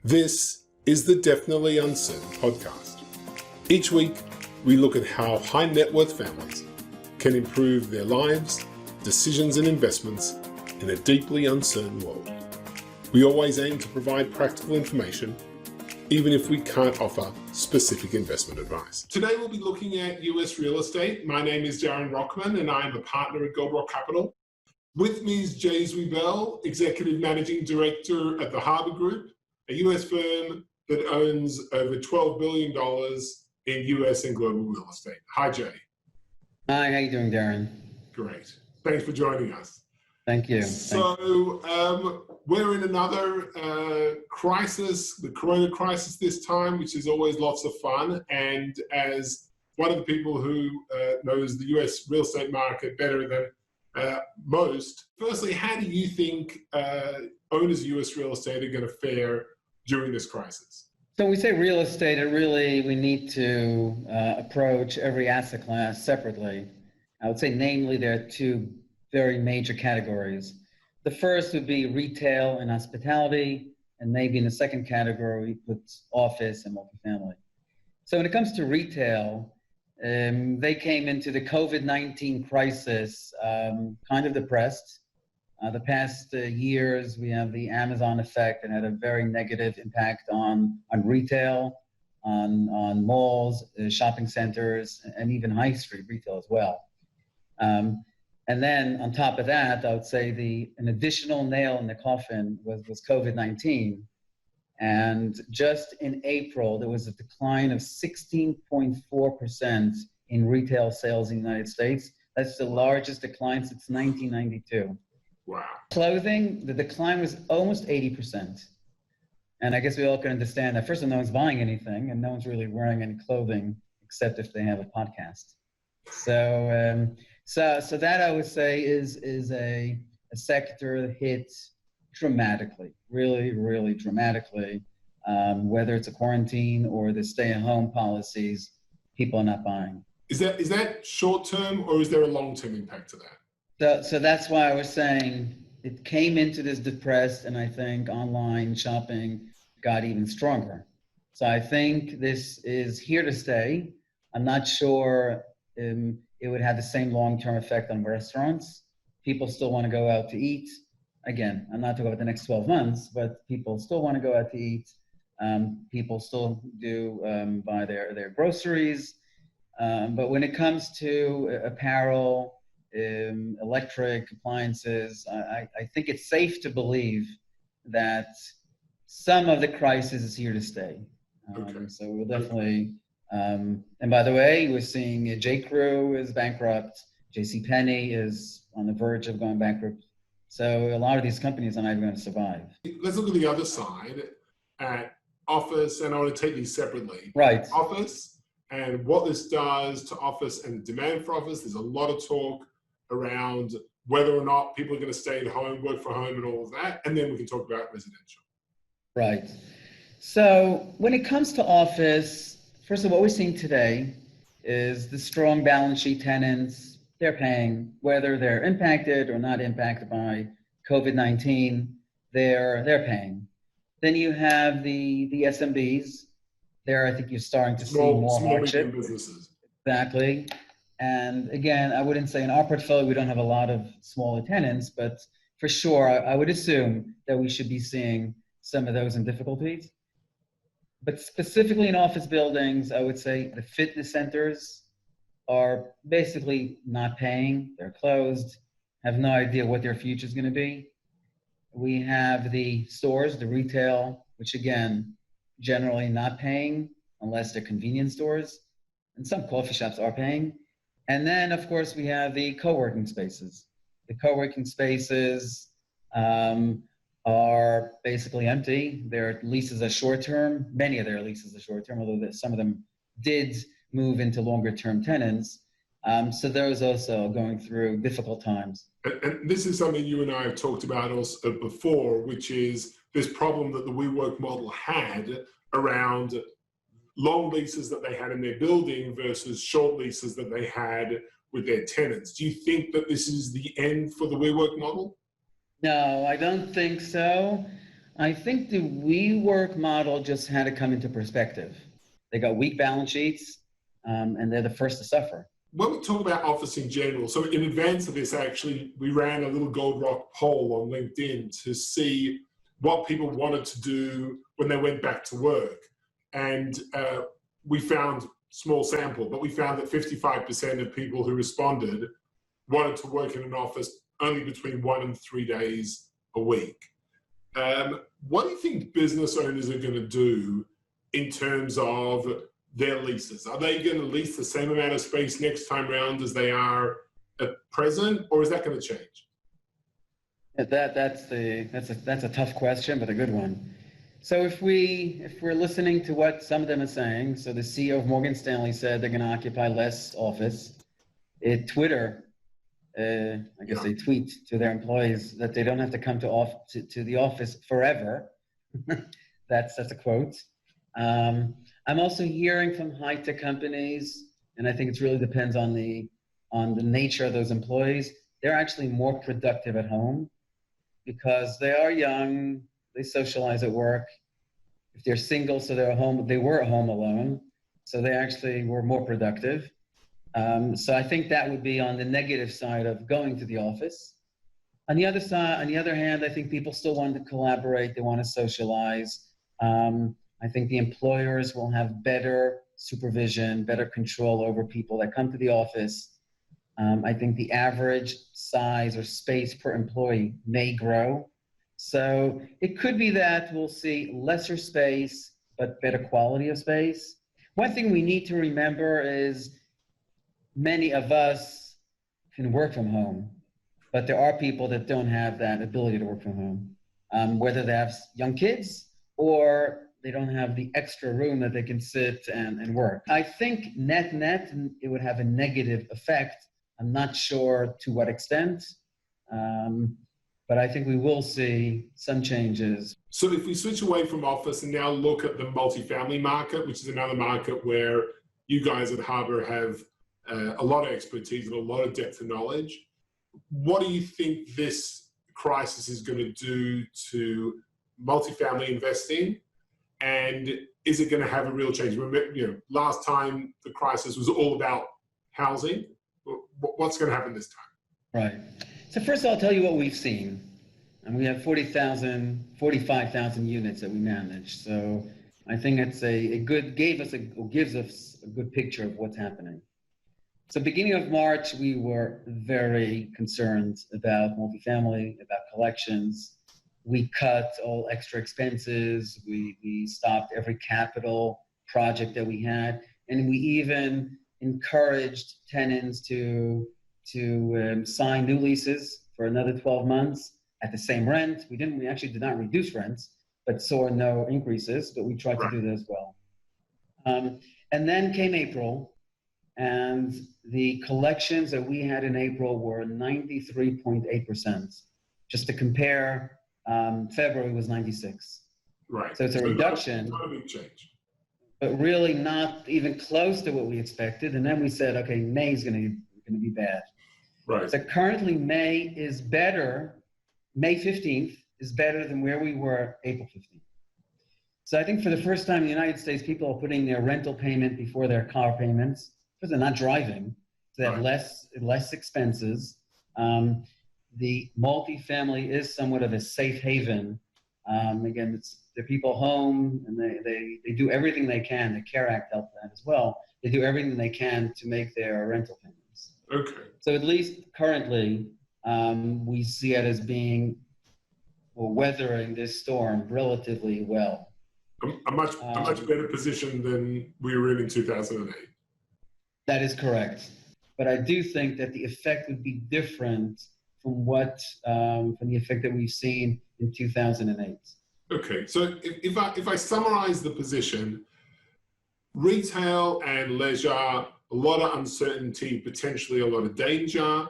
This is the Definitely Uncertain podcast. Each week, we look at how high net worth families can improve their lives, decisions, and investments in a deeply uncertain world. We always aim to provide practical information, even if we can't offer specific investment advice. Today, we'll be looking at US real estate. My name is Darren Rockman, and I'm a partner at Goldrock Capital. With me is Jay Zweibel, Executive Managing Director at the Harbour Group, a US firm that owns over $12 billion in US and global real estate. Hi, Jay. Hi, how you doing, Darren? Great. Thanks for joining us. Thank you. We're in another crisis, the corona crisis this time, which is always lots of fun. And as one of the people who knows the US real estate market better than most, firstly, how do you think owners of US real estate are going to fare during this crisis? So when we say real estate, we need to approach every asset class separately. I would say, namely, there are two very major categories. The first would be retail and hospitality, and maybe in the second category, we put office and multifamily. So when it comes to retail, they came into the COVID-19 crisis kind of depressed. The past years, we have the Amazon effect and had a very negative impact on retail, on malls, shopping centers, and even high street retail as well. And then on top of that, I would say an additional nail in the coffin was COVID-19. And just in April, there was a decline of 16.4% in retail sales in the United States. That's the largest decline since 1992. Wow. Clothing, the decline was almost 80%. And I guess we all can understand that. First of all, no one's buying anything, and no one's really wearing any clothing except if they have a podcast. So that I would say is a sector that hits dramatically, really, really dramatically. Whether it's a quarantine or the stay-at-home policies, people are not buying. Is that short-term, or is there a long-term impact to that? So that's why I was saying it came into this depressed, and I think online shopping got even stronger. So I think this is here to stay. I'm not sure it would have the same long-term effect on restaurants. People still want to go out to eat. Again, I'm not talking about the next 12 months, but people still want to go out to eat. People still do buy their groceries. But when it comes to apparel, electric appliances, I think it's safe to believe that some of the crisis is here to stay. Okay. So we'll definitely, and by the way, we're seeing J.Crew is bankrupt, JCPenney is on the verge of going bankrupt. So a lot of these companies are not even going to survive. Let's look at the other side at office, and I want to take these separately. Right. Office and what this does to office and demand for office. There's a lot of talk around whether or not people are going to stay at home, work from home, and all of that. And then we can talk about residential. Right. So when it comes to office, first of all, what we're seeing today is the strong balance sheet tenants. They're paying, whether they're impacted or not impacted by COVID-19, they're paying. Then you have the SMBs. There, I think you're starting to see more hardship. Businesses. Exactly. And again, I wouldn't say in our portfolio we don't have a lot of smaller tenants, but for sure, I would assume that we should be seeing some of those in difficulties. But specifically in office buildings, I would say the fitness centers are basically not paying. They're closed, have no idea what their future is going to be. We have the stores, the retail, which again, generally not paying unless they're convenience stores. And some coffee shops are paying. And then, of course, we have the co-working spaces. The co-working spaces are basically empty. Their leases are short-term. Many of their leases are short-term, although some of them did move into longer-term tenants. So those also going through difficult times. And this is something you and I have talked about also before, which is this problem that the WeWork model had around long leases that they had in their building versus short leases that they had with their tenants. Do you think that this is the end for the WeWork model? No, I don't think so. I think the WeWork model just had to come into perspective. They got weak balance sheets, and they're the first to suffer. When we talk about office in general, so in advance of this, actually, we ran a little Goldrock poll on LinkedIn to see what people wanted to do when they went back to work. And we found, small sample, but we found that 55% of people who responded wanted to work in an office only between 1 and 3 days a week. What do you think business owners are going to do in terms of their leases? Are they going to lease the same amount of space next time around as they are at present, or is that going to change? That's a tough question, but a good one. So if we're listening to what some of them are saying, so the CEO of Morgan Stanley said they're going to occupy less office. Twitter, I guess they tweet to their employees that they don't have to come to the office forever. That's a quote. I'm also hearing from high-tech companies, and I think it really depends on the nature of those employees. They're actually more productive at home because they are young, they socialize at work. If they're single, so they were at home alone, so they actually were more productive. So I think that would be on the negative side of going to the office. On the other hand, I think people still want to collaborate, they want to socialize. I think the employers will have better supervision, better control over people that come to the office. I think the average size or space per employee may grow. So it could be that we'll see lesser space, but better quality of space. One thing we need to remember is many of us can work from home, but there are people that don't have that ability to work from home, whether they have young kids or they don't have the extra room that they can sit and work. I think net, it would have a negative effect. I'm not sure to what extent, but I think we will see some changes. So if we switch away from office and now look at the multifamily market, which is another market where you guys at Harbor have a lot of expertise and a lot of depth of knowledge, what do you think this crisis is going to do to multifamily investing? And is it going to have a real change? Remember, last time the crisis was all about housing. What's going to happen this time? Right. So first I'll tell you what we've seen. And we have 45,000 units that we manage. So I think it's gives us a good picture of what's happening. So beginning of March, we were very concerned about multifamily, about collections. We cut all extra expenses. We stopped every capital project that we had. And we even encouraged tenants to sign new leases for another 12 months at the same rent. We actually did not reduce rents, but saw no increases, but we tried to do that as well. And then came April, and the collections that we had in April were 93.8%. Just to compare, February was 96. Right. So it's a reduction. Not a big change. But really not even close to what we expected. And then we said, okay, May is going to be bad. Right. So currently May is better. May 15th is better than where we were April 15th. So I think for the first time in the United States, people are putting their rental payment before their car payments because they're not driving. So they have less expenses. The multifamily is somewhat of a safe haven. Again, it's the people home, and they do everything they can. The CARE Act helped that as well. They do everything they can to make their rental payments. Okay. So at least currently, we see it as being, or weathering this storm relatively well. A much better position than we were in 2008. That is correct. But I do think that the effect would be different from the effect that we've seen in 2008. Okay, so if I summarize the position, retail and leisure, a lot of uncertainty, potentially a lot of danger.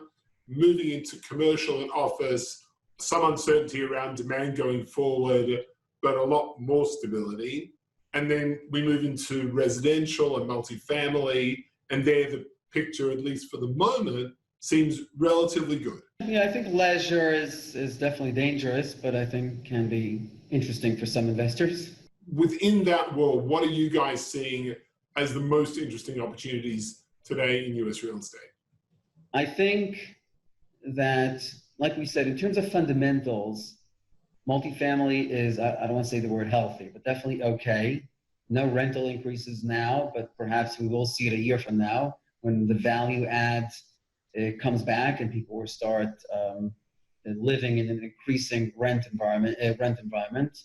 Moving into commercial and office, some uncertainty around demand going forward, but a lot more stability. And then we move into residential and multifamily, and there the picture, at least for the moment, seems relatively good. Yeah, I think leisure is definitely dangerous, but I think can be interesting for some investors. Within that world, what are you guys seeing as the most interesting opportunities today in US real estate? I think that, like we said, in terms of fundamentals, multifamily is, I don't want to say the word healthy, but definitely okay. No rental increases now, but perhaps we will see it a year from now when the value add comes back and people will start living in an increasing rent environment.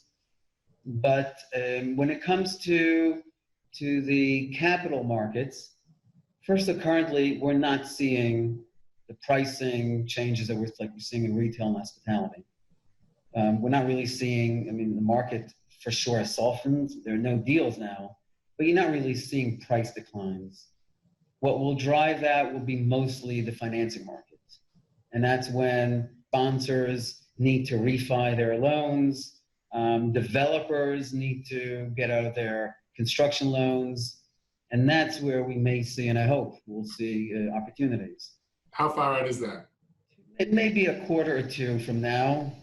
But when it comes to the capital markets, first, currently we're not seeing the pricing changes that we're seeing in retail and hospitality. We're not really seeing, I mean, the market for sure has softened. There are no deals now, but you're not really seeing price declines. What will drive that will be mostly the financing markets. And that's when sponsors need to refi their loans, developers need to get out of their construction loans, and that's where we may see, and I hope we'll see opportunities. How far out is that? It may be a quarter or two from now.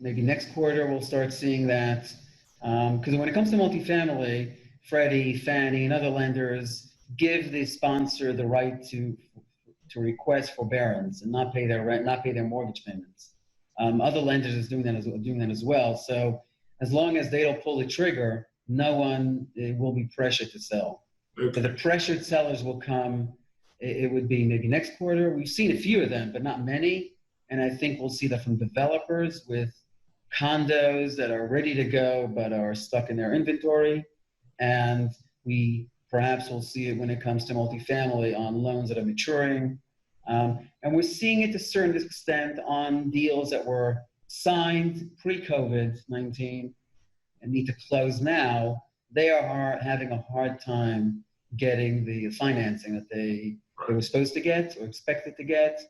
Maybe next quarter we'll start seeing that. Because when it comes to multifamily, Freddie, Fannie, and other lenders give the sponsor the right to request forbearance and not pay their rent, not pay their mortgage payments. Other lenders is doing that as well. So as long as they don't pull the trigger, no one will be pressured to sell. Okay. So the pressured sellers will come. It would be maybe next quarter. We've seen a few of them, but not many. And I think we'll see that from developers with condos that are ready to go but are stuck in their inventory. And we perhaps will see it when it comes to multifamily on loans that are maturing. And we're seeing it to a certain extent on deals that were signed pre-COVID-19 and need to close now. They are having a hard time getting the financing that they were supposed to get or expected to get.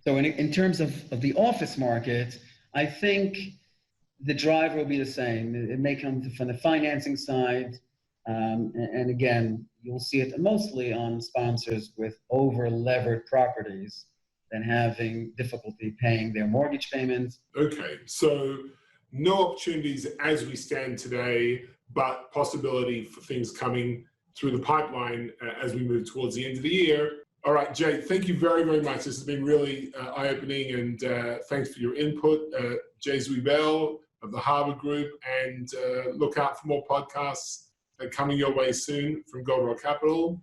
So in terms of the office market, I think the driver will be the same. It may come from the financing side. And again, you'll see it mostly on sponsors with over-levered properties and having difficulty paying their mortgage payments. Okay, so no opportunities as we stand today, but possibility for things coming through the pipeline as we move towards the end of the year. All right, Jay, thank you very, very much. This has been really eye-opening, and thanks for your input. Jay Zweibel of the Harvard Group, and look out for more podcasts coming your way soon from Goldrock Capital.